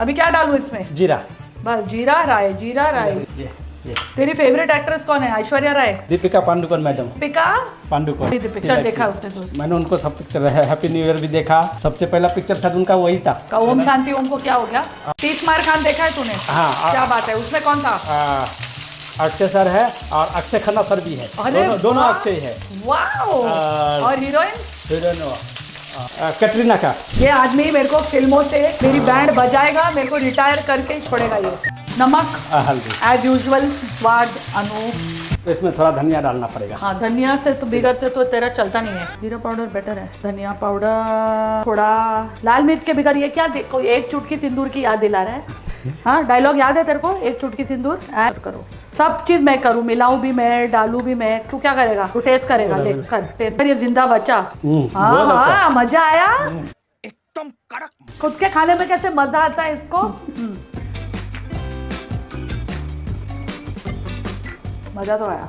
अभी क्या डालूं इसमें? जीरा। बस जीरा राय, जीरा राय। ये तेरी फेवरेट एक्ट्रेस कौन है? ऐश्वर्या राय? दीपिका पादुकोण मैडम। दीपिका पादुकोण। पिक्चर देखा उसने तो? मैंने उनको सब पिक्चर हैप्पी न्यू ईयर भी देखा, सबसे पहला पिक्चर था उनका वही था। ओम शांति ओम को क्या हो गया? तीस मार खान देखा है तूने? हाँ। क्या बात है, उसमें कौन था? अक्षय सर है और अक्षय खन्ना सर भी है। दोनों अक्षय है। वाओ। और हीरोइन? हीरोइन कैटरीना का। ये आदमी मेरे को फिल्मों से मेरी बैंड बजाएगा, मेरे को रिटायर करके ही छोड़ेगा ये। नमक हल्दी एज यूजुअल स्वाद अनु। तो इसमें थोड़ा धनिया डालना पड़ेगा। हाँ, धनिया से तो बिगड़ते तो तेरा चलता नहीं है। जीरा पाउडर बेटर है। धनिया पाउडर, थोड़ा लाल मिर्च के बिगड़। ये क्या देखो, एक चुटकी सिंदूर की याद दिला रहा है। हाँ, डायलॉग याद है तेरे को? एक चुटकी सिंदूर ऐड करो। सब चीज मैं करूँ, मिलाऊं भी मैं, डालू भी मैं। तू क्या करेगा? तू टेस्ट करेगा। देख कर टेस्ट कर, ये जिंदा बच्चा। हाँ हाँ, मजा आया एकदम कड़क। खुद के खाने में कैसे मजा आता है इसको। मजा तो आया।